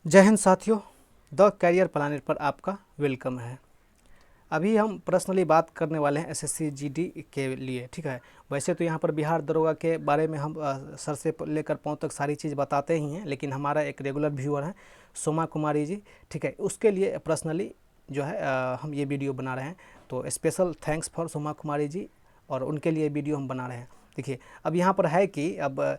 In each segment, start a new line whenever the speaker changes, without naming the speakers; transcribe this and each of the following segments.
जय हिंद साथियों, the career planet पर आपका वेलकम है। अभी हम पर्सनली बात करने वाले हैं एसएससी जीडी के लिए। ठीक है, वैसे तो यहाँ पर बिहार दरोगा के बारे में हम सर से लेकर पाँव तक सारी चीज़ बताते ही हैं, लेकिन हमारा एक रेगुलर व्यूअर है सोमा कुमारी जी, ठीक है, उसके लिए पर्सनली जो है हम ये वीडियो बना रहे हैं। तो special thanks for Soma Kumari ji, और उनके लिए वीडियो हम बना रहे हैं। देखिए, अब यहाँ पर है कि अब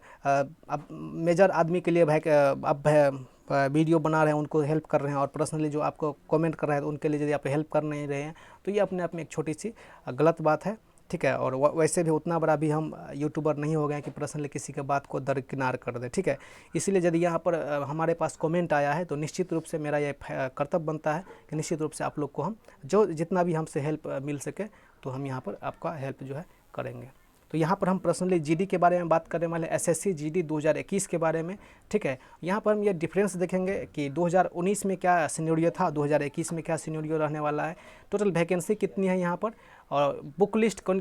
मेजर आदमी के लिए भाई अब वीडियो बना रहे हैं, उनको हेल्प कर रहे हैं, और पर्सनली जो आपको कमेंट कर रहे हैं तो उनके लिए यदि आप हेल्प कर नहीं रहे हैं तो ये अपने आप में एक छोटी सी गलत बात है। ठीक है, और वैसे भी उतना बड़ा भी हम यूट्यूबर नहीं हो गए कि पर्सनली किसी के बात को दरकिनार कर दें। ठीक है, इसीलिए यदि यहाँ पर हमारे पास कमेंट आया है तो निश्चित रूप से मेरा ये कर्तव्य बनता है कि निश्चित रूप से आप लोग को हम जो जितना भी हमसे हेल्प मिल सके तो हम यहाँ पर आपका हेल्प जो है करेंगे। तो यहाँ पर हम पर्सनली जीडी के बारे में बात करने वाले हैं, एसएससी जीडी 2021 के बारे में। ठीक है, यहाँ पर हम ये डिफरेंस देखेंगे कि 2019 में क्या सिनेरियो था, 2021 में क्या सिनेरियो रहने वाला है, टोटल वैकेंसी कितनी है यहाँ पर, और बुक लिस्ट कौन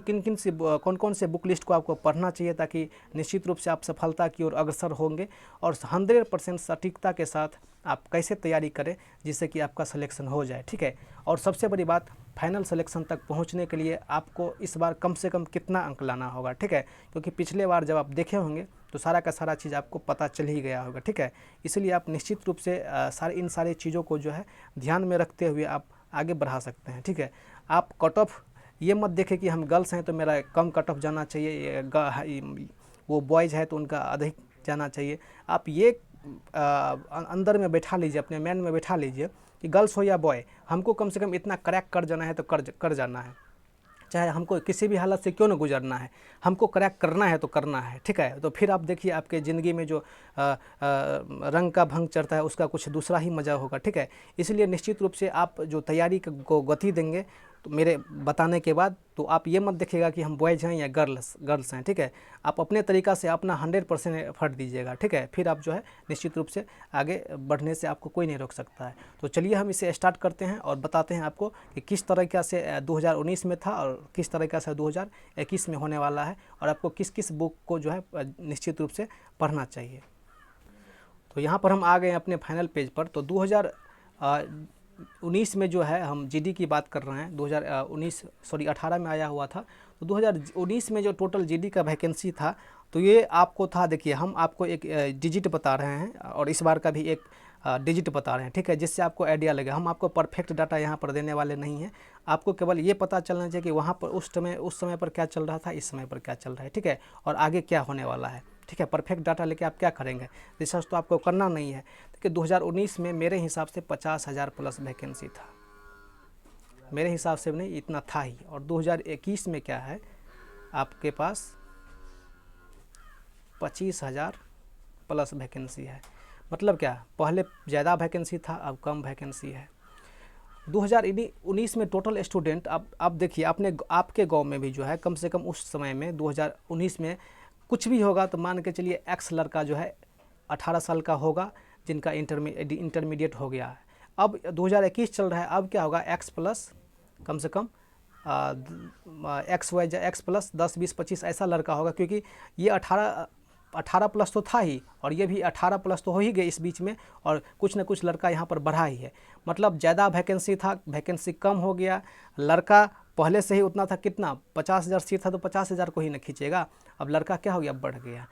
कौन से बुक लिस्ट को आपको पढ़ना चाहिए ताकि निश्चित रूप से आप सफलता की ओर अग्रसर होंगे, और 100% सटीकता के साथ आप कैसे तैयारी करें जिससे कि आपका सिलेक्शन हो जाए। ठीक है, और सबसे बड़ी बात, फाइनल सिलेक्शन तक पहुंचने के लिए आपको इस बार कम से कम कितना अंक लाना होगा। ठीक है, क्योंकि पिछले बार जब आप देखे होंगे तो सारा का सारा चीज़ आपको पता चल ही गया होगा। ठीक है, इसलिए आप निश्चित रूप से इन सारी चीज़ों को जो है ध्यान में रखते हुए आप आगे बढ़ा सकते हैं। ठीक है, आप कट ऑफ ये मत देखें कि हम गर्ल्स हैं तो मेरा कम कट ऑफ जाना चाहिए, वो बॉयज़ है तो उनका अधिक जाना चाहिए। आप ये अंदर में बैठा लीजिए, अपने मैन में बैठा लीजिए कि गर्ल्स हो या बॉय, हमको कम से कम इतना क्रैक कर जाना है तो कर जाना है, चाहे हमको किसी भी हालत से क्यों न गुजरना है, हमको क्रैक करना है तो करना है। ठीक है, तो फिर आप देखिए आपके ज़िंदगी में जो रंग का भंग चढ़ता है उसका कुछ दूसरा ही मज़ा होगा। ठीक है, इसलिए निश्चित रूप से आप जो तैयारी को गति देंगे तो मेरे बताने के बाद तो आप ये मत देखिएगा कि हम बॉयज़ हैं या गर्ल्स हैं। ठीक है, आप अपने तरीक़ा से अपना 100% एफर्ट दीजिएगा। ठीक है, फिर आप जो है निश्चित रूप से आगे बढ़ने से आपको कोई नहीं रोक सकता है। तो चलिए हम इसे स्टार्ट करते हैं और बताते हैं आपको कि किस तरीक़ा से 2019 में था और किस तरीक़ा से 2021 में होने वाला है, और आपको किस किस बुक को जो है निश्चित रूप से पढ़ना चाहिए। तो यहाँ पर हम आ गए अपने फाइनल पेज पर। तो 2019 में जो है हम जीडी की बात कर रहे हैं, 18 में आया हुआ था। तो 2019 में जो टोटल जीडी का वैकेंसी था तो ये आपको था, देखिए हम आपको एक डिजिट बता रहे हैं और इस बार का भी एक डिजिट बता रहे हैं। ठीक है, जिससे आपको आइडिया लगे, हम आपको परफेक्ट डाटा यहाँ पर देने वाले नहीं हैं। आपको केवल ये पता चलना चाहिए कि वहाँ पर उस समय पर क्या चल रहा था, इस समय पर क्या चल रहा है। ठीक है, और आगे क्या होने वाला है। ठीक है, परफेक्ट डाटा लेके आप क्या करेंगे, रिसर्च तो आपको करना नहीं है। देखिए 2019 में मेरे हिसाब से 50,000 प्लस वैकेंसी था, मेरे हिसाब से नहीं इतना था ही। और 2021 में क्या है, आपके पास 25,000 प्लस वैकेंसी है। मतलब क्या, पहले ज़्यादा वैकेंसी था, अब कम वैकेंसी है। 2019 में टोटल स्टूडेंट, अब देखिए आपके गांव में भी जो है कम से कम उस समय में 2019 में कुछ भी होगा तो मान के चलिए एक्स लड़का जो है 18 साल का होगा जिनका इंटरमीडिएट हो गया है। अब 2021 चल रहा है, अब क्या होगा, एक्स प्लस कम से कम एक्स प्लस 10 20 25 ऐसा लड़का होगा, क्योंकि ये 18 प्लस तो था ही और ये भी 18 प्लस तो हो ही गए इस बीच में, और कुछ न कुछ लड़का यहाँ पर बढ़ा ही है। मतलब ज़्यादा वैकेंसी था, वैकेंसी कम हो गया, लड़का पहले से ही उतना था, कितना 50,000 सीट था तो 50,000 को ही न खींचेगा। अब लड़का क्या हो गया, बढ़ गया,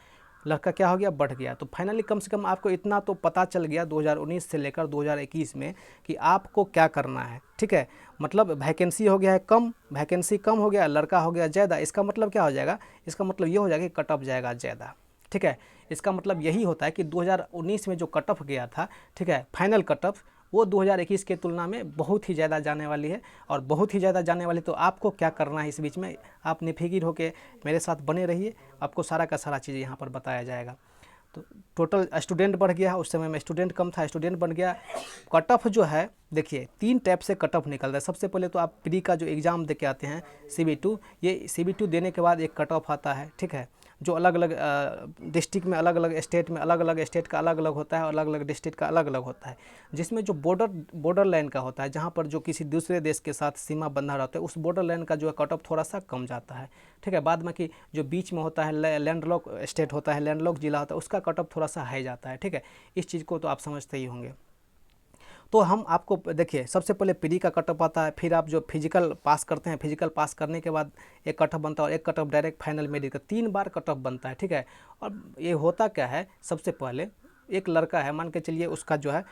लड़का क्या हो गया, बढ़ गया। तो फाइनली कम से कम आपको इतना तो पता चल गया 2019 से लेकर 2021 में कि आपको क्या करना है। ठीक है, मतलब वैकेंसी हो गया है कम, वैकेंसी कम हो गया, लड़का हो गया ज़्यादा, इसका मतलब क्या हो जाएगा, इसका मतलब ये हो जाएगा कि कट ऑफ जाएगा ज़्यादा। ठीक है, इसका मतलब यही होता है कि 2019 में जो कट ऑफ गया था, ठीक है, फाइनल कट ऑफ, वो 2021 के तुलना में बहुत ही ज़्यादा जाने वाली है। और बहुत ही ज़्यादा जाने वाली, तो आपको क्या करना है इस बीच में, आप निफिकिर होकर मेरे साथ बने रहिए, आपको सारा का सारा चीज़ यहाँ पर बताया जाएगा। तो टोटल स्टूडेंट बढ़ गया, उस समय में स्टूडेंट कम था, स्टूडेंट बढ़ गया। कट ऑफ जो है, देखिए 3 टाइप से कट ऑफ निकल रहा है। सबसे पहले तो आप प्री का जो एग्ज़ाम दे के आते हैं CB2, ये CB2 देने के बाद एक कट ऑफ आता है। ठीक है, जो अलग अलग डिस्ट्रिक्ट में, अलग अलग स्टेट में, अलग अलग स्टेट का अलग अलग होता है और अलग अलग डिस्ट्रिक्ट का अलग अलग होता है, जिसमें जो बॉर्डर लाइन का होता है, जहाँ पर जो किसी दूसरे देश के साथ सीमा बंधा रहता है, उस बॉर्डर लाइन का जो है कट ऑफ थोड़ा सा कम जाता है। ठीक है, बाद में कि जो बीच में होता है, लैंडलॉक स्टेट होता है, लैंडलॉक जिला होता है, उसका कट ऑफ थोड़ा सा हाई जाता है। ठीक है, इस चीज़ को तो आप समझते ही होंगे। तो हम आपको देखिए, सबसे पहले प्री का कटअप आता है, फिर आप जो फिजिकल पास करते हैं, फिजिकल पास करने के बाद एक कटअप बनता है, और एक कटअप डायरेक्ट फाइनल मेरिट का 3 बार कटअप बनता है, ठीक है। और ये होता क्या है, सबसे पहले एक लड़का है, मान के चलिए उसका जो है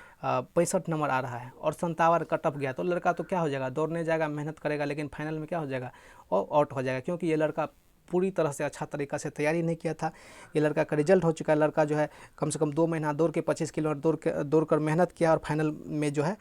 65 नंबर आ रहा है और 57 कटअप गया, तो लड़का तो क्या हो जाएगा, दौड़ने जाएगा, मेहनत करेगा, लेकिन फाइनल में क्या हो जाएगा, और आउट हो जाएगा, क्योंकि ये लड़का पूरी तरह से अच्छा तरीक़ा से तैयारी नहीं किया था। ये लड़का का रिजल्ट हो चुका है, लड़का जो है कम से कम 2 महीना दौड़ के 25 किलोमीटर दौड़ कर मेहनत किया, और फाइनल में जो है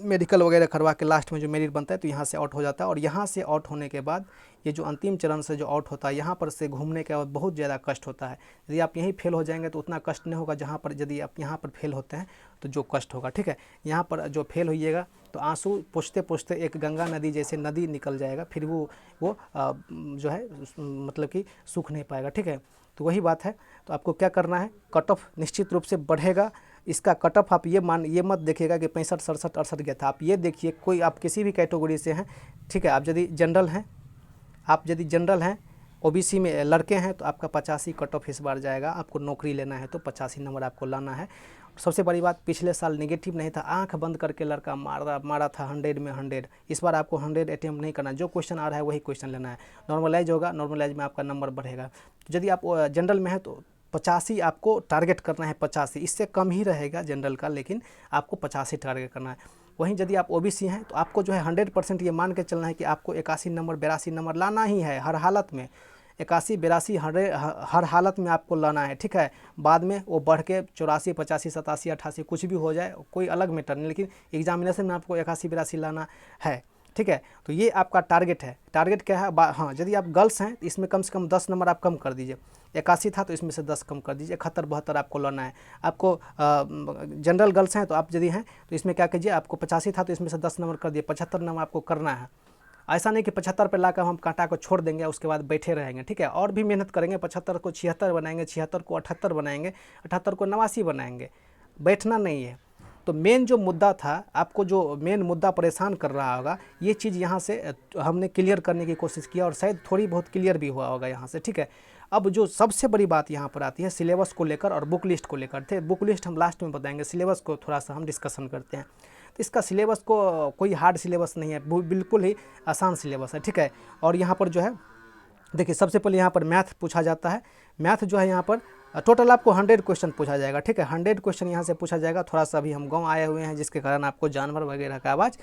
मेडिकल वगैरह करवा के लास्ट में जो मेरिट बनता है, तो यहाँ से आउट हो जाता है। और यहाँ से आउट होने के बाद ये जो अंतिम चरण से जो आउट होता है, यहाँ पर से घूमने के बाद बहुत ज़्यादा कष्ट होता है। यदि आप यहीं फेल हो जाएंगे तो उतना कष्ट नहीं होगा, जहाँ पर यदि आप यहाँ पर फेल होते हैं तो जो कष्ट होगा, ठीक है। यहाँ पर जो फेल होइएगा तो आंसू पोंछते पोंछते एक गंगा नदी जैसे नदी निकल जाएगा, फिर वो जो है मतलब कि सूख नहीं पाएगा, ठीक है। तो वही बात है। तो आपको क्या करना है, कट ऑफ निश्चित रूप से बढ़ेगा। इसका कट ऑफ आप ये मत देखिएगा कि 65, 67, 68 गया था। आप ये देखिए, कोई आप किसी भी कैटेगरी से हैं, ठीक है। आप यदि जनरल हैं, ओबीसी में लड़के हैं, तो आपका 85 कट ऑफ इस बार जाएगा। आपको नौकरी लेना है तो 85 नंबर आपको लाना है। सबसे बड़ी बात, पिछले साल नेगेटिव नहीं था, आंख बंद करके लड़का मारा था 100 में 100। इस बार आपको 100 अटेम्प्ट नहीं करना, जो क्वेश्चन आ रहा है वही क्वेश्चन लेना है। नॉर्मलाइज होगा, नॉर्मलाइज में आपका नंबर बढ़ेगा। यदि आप जनरल में है तो 85 आपको टारगेट करना है, 85, इससे कम ही रहेगा जनरल का, लेकिन आपको 85 टारगेट करना है। वहीं यदि आप ओबीसी हैं तो आपको जो है 100% ये मान के चलना है कि आपको 81 नंबर 82 नंबर लाना ही है हर हालत में। 81 82 हर हालत में आपको लाना है, ठीक है। बाद में वो बढ़ के 84 85 87 88 कुछ भी हो जाए, कोई अलग मैटर नहीं, लेकिन एग्जामिनेशन में आपको 81 82 लाना है, ठीक है। तो ये आपका टारगेट है। टारगेट क्या है, हाँ, यदि आप गर्ल्स हैं इसमें कम से कम 10 नंबर आप कम कर दीजिए। 81 था तो इसमें से 10 कम कर दीजिए, 71 72 आपको लाना है। आपको जनरल गर्ल्स हैं तो आप यदि हैं तो इसमें क्या कीजिए, आपको 85 था तो इसमें से 10 नंबर कर दिए, 75 नंबर आपको करना है। ऐसा नहीं कि 75 पे लाकर हम कांटा को छोड़ देंगे, उसके बाद बैठे रहेंगे, ठीक है। और भी मेहनत करेंगे, 75 को 76 बनाएंगे, 76 को 78 बनाएंगे, 78 को 89 बनाएंगे। बैठना नहीं है। तो मेन जो मुद्दा था, आपको जो मेन मुद्दा परेशान कर रहा होगा, ये चीज़ यहाँ से हमने क्लियर करने की कोशिश किया, और शायद थोड़ी बहुत क्लियर भी हुआ होगा यहाँ से, ठीक है। अब जो सबसे बड़ी बात यहाँ पर आती है सिलेबस को लेकर और बुक लिस्ट को लेकर। थे बुक लिस्ट हम लास्ट में बताएंगे, सिलेबस को थोड़ा सा हम डिस्कशन करते हैं। तो इसका सिलेबस को कोई हार्ड सिलेबस नहीं है, बिल्कुल ही आसान सिलेबस है, ठीक है। और यहाँ पर जो है देखिए, सबसे पहले यहाँ पर मैथ पूछा जाता है। मैथ जो है यहाँ पर टोटल आपको 100 क्वेश्चन पूछा जाएगा, ठीक है। 100 क्वेश्चन यहाँ से पूछा जाएगा। थोड़ा सा अभी हम गांव आए हुए हैं, जिसके कारण आपको जानवर वगैरह का आवाज़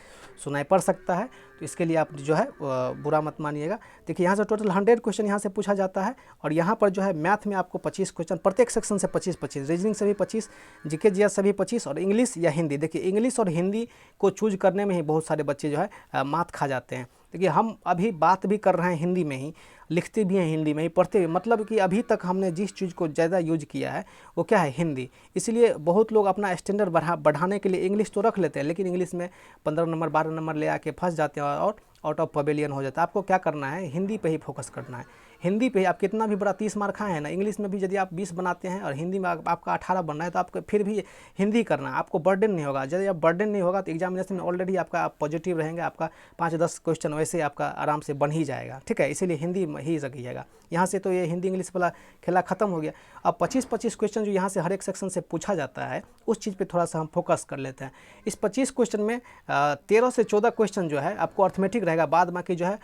सुनाई पड़ सकता है, तो इसके लिए आप जो है बुरा मत मानिएगा। देखिए, यहाँ से टोटल 100 क्वेश्चन यहाँ से पूछा जाता है। और यहाँ पर जो है मैथ में आपको 25 क्वेश्चन, प्रत्येक सेक्शन से 25, रीजनिंग से भी 25, जीके जीएस से भी 25, और इंग्लिश या हिंदी। देखिए, इंग्लिश और हिंदी को चूज करने में ही बहुत सारे बच्चे जो है मात खा जाते हैं। देखिए, हम अभी बात भी कर रहे हैं हिंदी में ही, लिखते भी हैं हिंदी में ही, पढ़ते भी, मतलब कि अभी तक हमने जिस चीज़ को ज़्यादा यूज किया है वो क्या है, हिंदी। इसलिए बहुत लोग अपना स्टैंडर्ड बढ़ाने के लिए इंग्लिश तो रख लेते हैं, लेकिन इंग्लिश में 15 नंबर 12 नंबर ले आके फंस जाते हैं और आउट ऑफ पवेलियन हो जाता है। आपको क्या करना है, हिंदी पे ही फोकस करना है। हिंदी पे आप कितना भी बड़ा 30 मार्क खाए हैं ना, इंग्लिश में भी यदि आप 20 बनाते हैं और हिंदी में आपका 18 बनना है, तो आपको फिर भी हिंदी करना है। आपको बर्डन नहीं होगा। यदि आप बर्डन नहीं होगा तो एग्जामिनेशन में ऑलरेडी आपका पॉजिटिव रहेंगे, आपका 5-10 क्वेश्चन वैसे आपका आराम से बन ही जाएगा, ठीक है। इसीलिए हिंदी ही रखिएगा। यहाँ से तो ये हिंदी इंग्लिश वाला खेला खत्म हो गया। अब 25-25 क्वेश्चन जो यहाँ से हर एक सेक्शन से पूछा जाता है, उस चीज़ पे थोड़ा सा हम फोकस कर लेते हैं। इस 25 क्वेश्चन में 13 से 14 क्वेश्चन जो है आपको अर्थमेटिक रहेगा, बाद बाकी जो है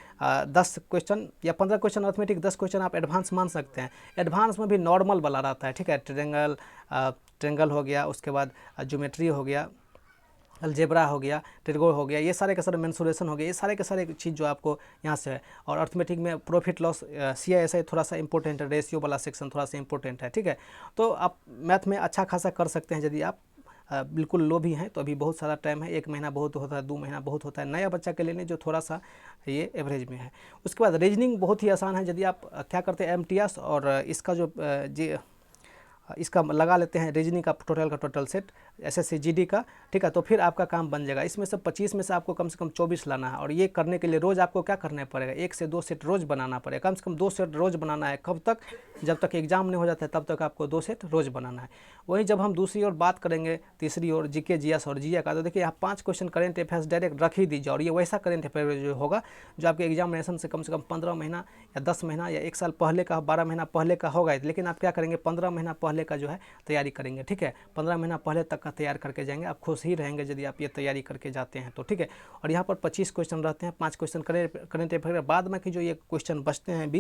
10 क्वेश्चन या 15 क्वेश्चन अर्थमेटिक, 10 क्वेश्चन आप एडवांस मान सकते हैं। एडवांस में भी नॉर्मल वाला रहता है, ठीक है। ट्रेंगल हो गया, उसके बाद ज्योमेट्री हो गया, अलजेब्रा हो गया, ट्रिगो हो गया, ये सारे के सारे मेंसुरेशन हो गया, ये सारे के सारे चीज़ जो आपको यहाँ से है। और अर्थमेटिक में प्रॉफिट लॉस, CISI थोड़ा सा इंपॉर्टेंट है, रेशियो वाला सेक्शन थोड़ा सा इंपॉर्टेंट है, ठीक है। तो आप मैथ में अच्छा खासा कर सकते हैं। यदि आप बिल्कुल लो भी हैं तो अभी बहुत सारा टाइम है, 1 महीना बहुत होता है, 2 महीना बहुत होता है नया बच्चा के लिए, जो थोड़ा सा ये एवरेज में है। उसके बाद रीजनिंग बहुत ही आसान है। यदि आप क्या करते हैं, MTS और इसका जो इसका लगा लेते हैं, रीजनिंग का टोटल सेट SSC GD का, ठीक है। तो फिर आपका काम बन जाएगा। इसमें से 25 में से आपको कम से कम 24 लाना है। और ये करने के लिए रोज़ आपको क्या करना पड़ेगा, 1 से 2 सेट रोज़ बनाना पड़ेगा। कम से कम 2 सेट रोज़ बनाना है। कब तक, जब तक एग्जाम नहीं हो जाता है तब तक आपको 2 सेट रोज़ बनाना है। वहीं जब हम दूसरी ओर बात करेंगे, तीसरी ओर GK GS और GA का, तो देखिए आप 5 क्वेश्चन करेंट अफेयर्स डायरेक्ट रख ही दीजिए। और ये वैसा करेंट अफेयर जो होगा जो आपके एग्जामिनेशन से कम 15 महीना या 10 महीना या 1 साल पहले का, 12 महीना पहले का होगा। लेकिन आप क्या करेंगे, 15 महीना पहले पहले का जो है तैयारी करेंगे, ठीक है। 15 महीना पहले तक का तैयार करके जाएंगे, आप खुश ही रहेंगे यदि आप ये तैयारी करके जाते हैं तो, ठीक है। और यहाँ पर 25 क्वेश्चन रहते हैं, 5 क्वेश्चन करेंट अफेयर, बाद में कि जो ये क्वेश्चन बचते हैं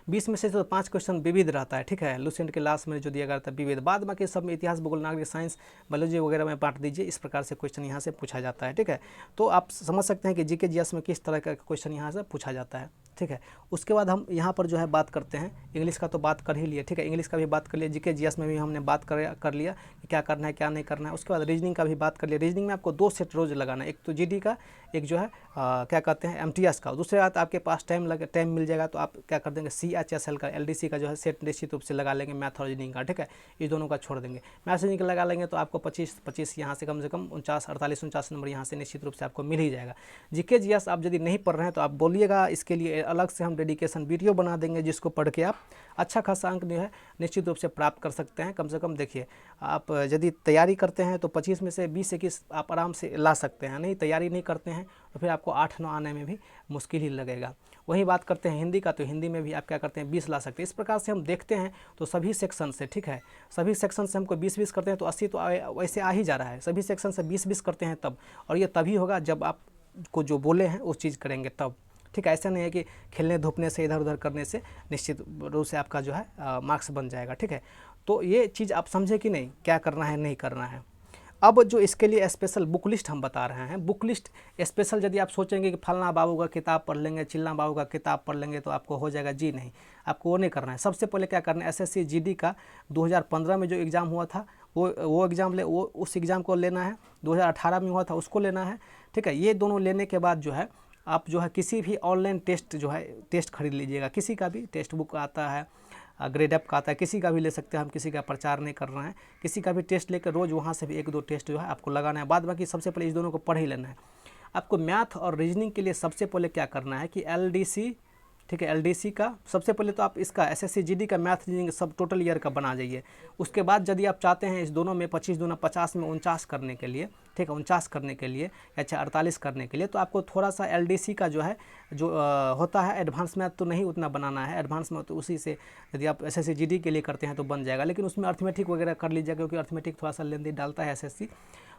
20 में से तो 5 क्वेश्चन विविध रहता है, ठीक है। लुसेंट के लास्ट में जो दिया गया था विविध, बाद बाकी सब में इतिहास, भूगोल, नागरिक साइंस, बायोलॉजी वगैरह में बांट दीजिए। इस प्रकार से क्वेश्चन यहाँ से पूछा जाता है, ठीक है। तो आप समझ सकते हैं कि जीके जीएस में किस तरह का क्वेश्चन यहाँ से पूछा जाता है, ठीक है। उसके बाद हम यहाँ पर जो है बात करते हैं इंग्लिश का, तो बात कर ही लिए, ठीक है। इंग्लिश का भी बात कर लिया, जीके जीएस में भी हमने बात कर लिया कि क्या करना है क्या नहीं करना है। उसके बाद रीजनिंग का भी बात कर लिया। रीजनिंग में आपको 2 सेट रोज लगाना है, एक तो जीडी का, एक जो है क्या कहते हैं एमटीएस का। दूसरे बात आपके पास टाइम मिल जाएगा तो आप क्या कर देंगे CHSL का, LDC का जो है सेट निश्चित रूप से लगा लेंगे, मैथ और रीजनिंग का, ठीक है। इस दोनों का छोड़ देंगे। मैथ रीजनिंग का लगा लेंगे तो आपको 25 यहाँ से कम 49 नंबर यहाँ से निश्चित रूप से आपको मिल ही जाएगा। जीके जीएस आप यदि नहीं पढ़ रहे हैं तो आप बोलिएगा, इसके लिए अलग से हम डेडिकेशन वीडियो बना देंगे, जिसको पढ़ के आप अच्छा खासा अंक जो है निश्चित रूप से प्राप्त कर सकते हैं। कम से कम देखिए, आप यदि तैयारी करते हैं तो 25 में से 20-21 आप आराम से ला सकते हैं। नहीं तैयारी नहीं करते हैं तो फिर आपको 8-9 आने में भी मुश्किल ही लगेगा। वही बात करते हैं हिंदी का, तो हिंदी में भी आप क्या करते हैं 20 ला सकते हैं। इस प्रकार से हम देखते हैं तो सभी सेक्शन से, ठीक है, सभी सेक्शन से हमको 20-20 करते हैं तो 80 तो वैसे आ ही जा रहा है। सभी सेक्शन से 20-20 करते हैं तब, और ये तभी होगा जब आपको जो बोले हैं उस चीज़ करेंगे तब, ठीक है। ऐसा नहीं है कि खेलने धूपने से इधर उधर करने से निश्चित रूप से आपका जो है मार्क्स बन जाएगा, ठीक है। तो ये चीज़ आप समझे कि नहीं, क्या करना है नहीं करना है। अब जो इसके लिए स्पेशल बुक लिस्ट हम बता रहे हैं, बुक लिस्ट स्पेशल यदि आप सोचेंगे कि फलना बाबू का किताब पढ़ लेंगे, चिल्ला बाबू का किताब पढ़ लेंगे तो आपको हो जाएगा, जी नहीं, आपको वो नहीं करना है। सबसे पहले क्या करना है, SSC GD का 2015 में जो एग्ज़ाम हुआ था वो एग्ज़ाम वो उस एग्ज़ाम को लेना है। 2018 में हुआ था उसको लेना है, ठीक है। ये दोनों लेने के बाद जो है आप जो है किसी भी ऑनलाइन टेस्ट जो है टेस्ट खरीद लीजिएगा, किसी का भी टेस्ट बुक आता है, ग्रेड अप का आता है, किसी का भी ले सकते हैं, हम किसी का प्रचार नहीं कर रहे हैं। किसी का भी टेस्ट लेकर रोज़ वहाँ से भी 1-2 टेस्ट जो है आपको लगाना है। बाद बाकी सबसे पहले इस दोनों को पढ़ ही लेना है। आपको मैथ और रीजनिंग के लिए सबसे पहले क्या करना है कि LDC, ठीक है, LDC का सबसे पहले तो आप इसका SSC GD का मैथ रीजनिंग सब टोटल ईयर का बना जाइए। उसके बाद यदि आप चाहते हैं इस दोनों में 25 दूना 50 में 49 करने के लिए, ठीक है, 49 करने के लिए या 48 करने के लिए, तो आपको थोड़ा सा LDC का जो है जो होता है एडवांस मैथ तो नहीं उतना बनाना है। एडवांस में तो उसी से यदि आप SSC GD के लिए करते हैं तो बन जाएगा, लेकिन उसमें अर्थमेटिक वगैरह कर लीजिएगा, क्योंकि अर्थमेटिक थोड़ा सा लेंदी डालता है SSC।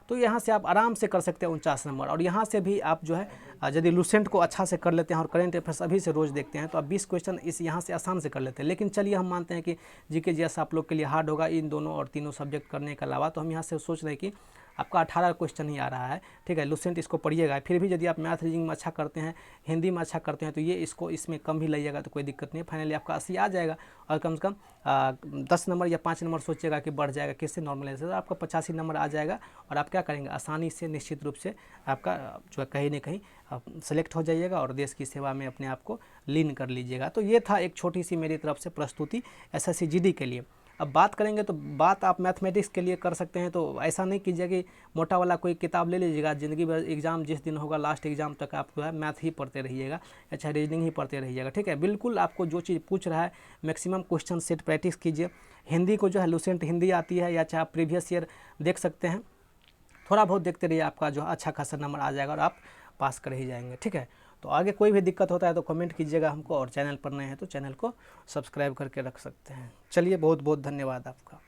तो यहाँ से आप आराम से कर सकते हैं 49 नंबर। और यहाँ से भी आप जो है यदि लुसेंट को अच्छा से कर लेते हैं और करेंट अफेयर्स अभी से रोज़ देखते हैं तो आप 20 क्वेश्चन इस यहाँ से आसान से कर लेते हैं। लेकिन चलिए हम मानते हैं कि जीके जीएस आप लोग के लिए हार्ड होगा इन दोनों और तीनों सब्जेक्ट करने के अलावा, तो हम यहाँ से सोच रहे हैं कि आपका 18 क्वेश्चन ही आ रहा है, ठीक है। लुसेंट इसको पढ़िएगा। फिर भी यदि आप मैथ रीजनिंग में अच्छा करते हैं, हिंदी में अच्छा करते हैं, तो ये इसमें कम भी लाइएगा तो कोई दिक्कत नहीं है। फाइनली आपका 80 आ जाएगा, और कम से कम 10 नंबर या 5 नंबर सोचिएगा कि बढ़ जाएगा किससे, नॉर्मल से, तो आपका 85 नंबर आ जाएगा। और आप क्या करेंगे, आसानी से निश्चित रूप से आपका जो है कहीं ना कहीं सेलेक्ट हो जाइएगा और देश की सेवा में अपने आप को लीन कर लीजिएगा। तो ये था एक छोटी सी मेरी तरफ से प्रस्तुति SSC GD के लिए। अब बात करेंगे तो बात आप मैथमेटिक्स के लिए कर सकते हैं। तो ऐसा नहीं कीजिए कि मोटा वाला कोई किताब ले लीजिएगा, ज़िंदगी भर एग्ज़ाम जिस दिन होगा लास्ट एग्ज़ाम तक आप जो है मैथ ही पढ़ते रहिएगा, अच्छा रीजनिंग ही पढ़ते रहिएगा, ठीक है। बिल्कुल आपको जो चीज़ पूछ रहा है मैक्सिमम क्वेश्चन सेट प्रैक्टिस कीजिए। हिंदी को जो है लुसेंट हिंदी आती है, या चाहे आप प्रीवियस ईयर देख सकते हैं, थोड़ा बहुत देखते रहिए, आपका जो अच्छा खासा नंबर आ जाएगा और आप पास कर ही जाएंगे, ठीक है। तो आगे कोई भी दिक्कत होता है तो कमेंट कीजिएगा हमको, और चैनल पर नए हैं तो चैनल को सब्सक्राइब करके रख सकते हैं। चलिए, बहुत बहुत धन्यवाद आपका।